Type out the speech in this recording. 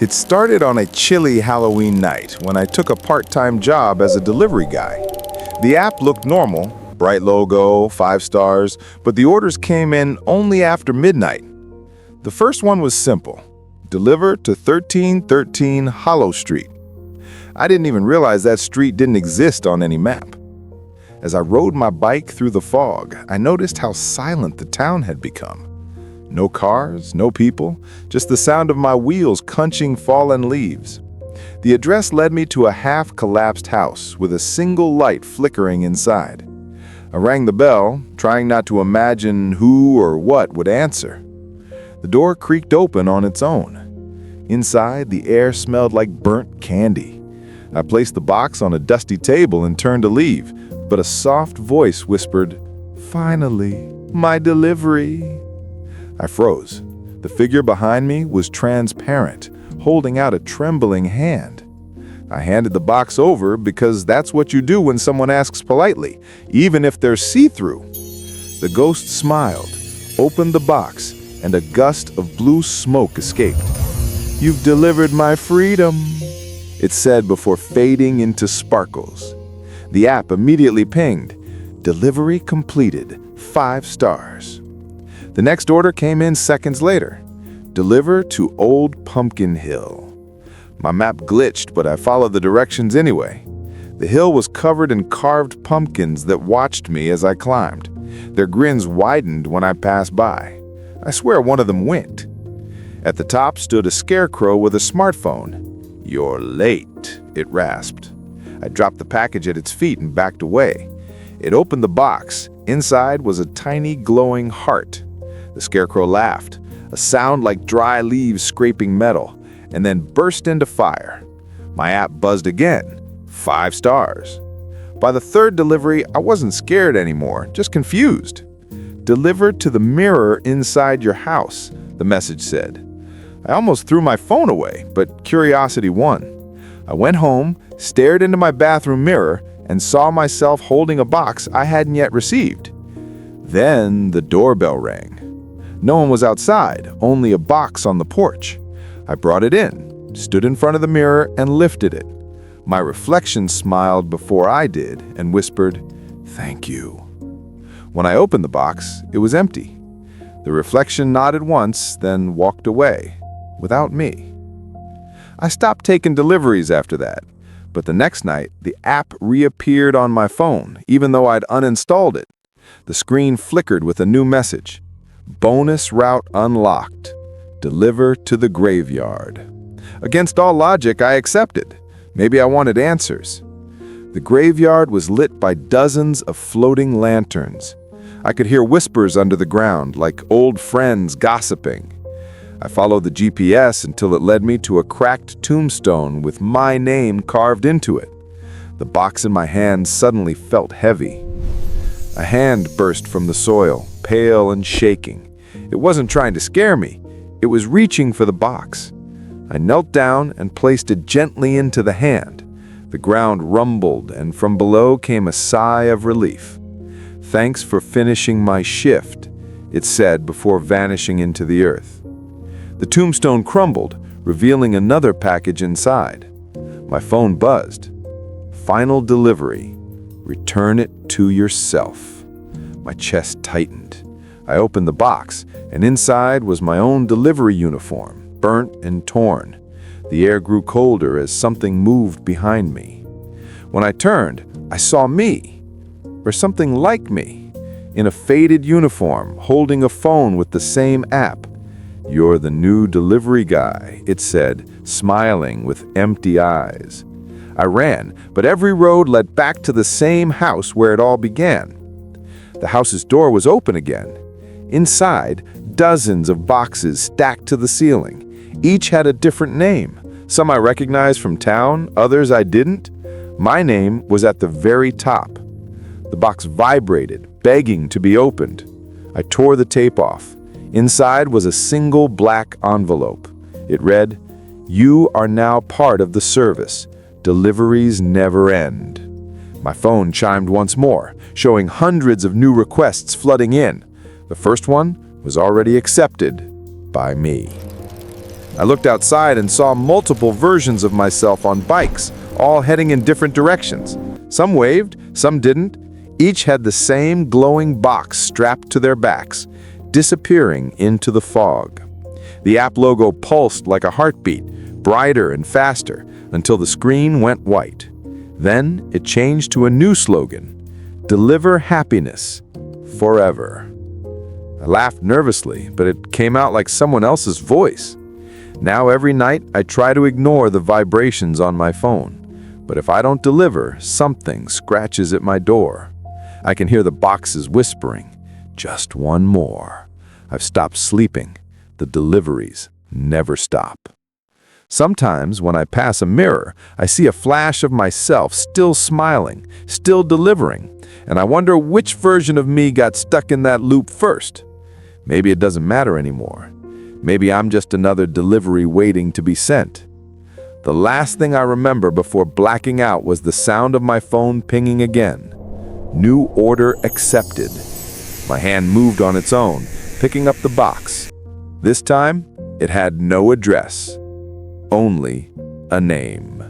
It started on a chilly Halloween night when I took a part-time job as a delivery guy. The app looked normal, bright logo, 5 stars, but the orders came in only after midnight. The first one was simple: deliver to 1313 Hollow Street. I didn't even realize that street didn't exist on any map. As I rode my bike through the fog, I noticed how silent the town had become. No cars, no people, just the sound of my wheels crunching fallen leaves. The address led me to a half-collapsed house with a single light flickering inside. I rang the bell, trying not to imagine who or what would answer. The door creaked open on its own. Inside, the air smelled like burnt candy. I placed the box on a dusty table and turned to leave, but a soft voice whispered, "Finally, my delivery." I froze. The figure behind me was transparent, holding out a trembling hand. I handed the box over because that's what you do when someone asks politely, even if they're see-through. The ghost smiled, opened the box, and a gust of blue smoke escaped. "You've delivered my freedom," it said before fading into sparkles. The app immediately pinged, "Delivery completed, 5 stars." The next order came in seconds later. "Deliver to Old Pumpkin Hill." My map glitched, but I followed the directions anyway. The hill was covered in carved pumpkins that watched me as I climbed. Their grins widened when I passed by. I swear one of them winked. At the top stood a scarecrow with a smartphone. "You're late," it rasped. I dropped the package at its feet and backed away. It opened the box. Inside was a tiny glowing heart. The scarecrow laughed, a sound like dry leaves scraping metal, and then burst into fire. My app buzzed again, 5 stars. By the third delivery, I wasn't scared anymore, just confused. "Delivered to the mirror inside your house," the message said. I almost threw my phone away, but curiosity won. I went home, stared into my bathroom mirror, and saw myself holding a box I hadn't yet received. Then the doorbell rang. No one was outside, only a box on the porch. I brought it in, stood in front of the mirror, and lifted it. My reflection smiled before I did and whispered, "Thank you." When I opened the box, it was empty. The reflection nodded once, then walked away, without me. I stopped taking deliveries after that, but the next night, the app reappeared on my phone, even though I'd uninstalled it. The screen flickered with a new message. "Bonus route unlocked. Deliver to the graveyard." Against all logic, I accepted. Maybe I wanted answers. The graveyard was lit by dozens of floating lanterns. I could hear whispers under the ground, like old friends gossiping. I followed the GPS until it led me to a cracked tombstone with my name carved into it. The box in my hand suddenly felt heavy. A hand burst from the soil, pale and shaking. It wasn't trying to scare me. It was reaching for the box. I knelt down and placed it gently into the hand. The ground rumbled, and from below came a sigh of relief. "Thanks for finishing my shift," it said before vanishing into the earth. The tombstone crumbled, revealing another package inside. My phone buzzed. "Final delivery. Return it to yourself." My chest tightened. I opened the box, and inside was my own delivery uniform, burnt and torn. The air grew colder as something moved behind me. When I turned, I saw me, or something like me, in a faded uniform, holding a phone with the same app. "You're the new delivery guy," it said, smiling with empty eyes. I ran, but every road led back to the same house where it all began. The house's door was open again. Inside, dozens of boxes stacked to the ceiling. Each had a different name. Some I recognized from town, others I didn't. My name was at the very top. The box vibrated, begging to be opened. I tore the tape off. Inside was a single black envelope. It read, "You are now part of the service. Deliveries never end." My phone chimed once more, showing hundreds of new requests flooding in. The first one was already accepted by me. I looked outside and saw multiple versions of myself on bikes, all heading in different directions. Some waved, some didn't. Each had the same glowing box strapped to their backs, disappearing into the fog. The app logo pulsed like a heartbeat, brighter and faster, until the screen went white. Then it changed to a new slogan: "Deliver happiness forever." I laughed nervously, but it came out like someone else's voice. Now every night I try to ignore the vibrations on my phone. But if I don't deliver, something scratches at my door. I can hear the boxes whispering, "Just one more." I've stopped sleeping. The deliveries never stop. Sometimes when I pass a mirror, I see a flash of myself still smiling, still delivering, and I wonder which version of me got stuck in that loop first. Maybe it doesn't matter anymore. Maybe I'm just another delivery waiting to be sent. The last thing I remember before blacking out was the sound of my phone pinging again. New order accepted. My hand moved on its own, picking up the box. This time, it had no address, only a name.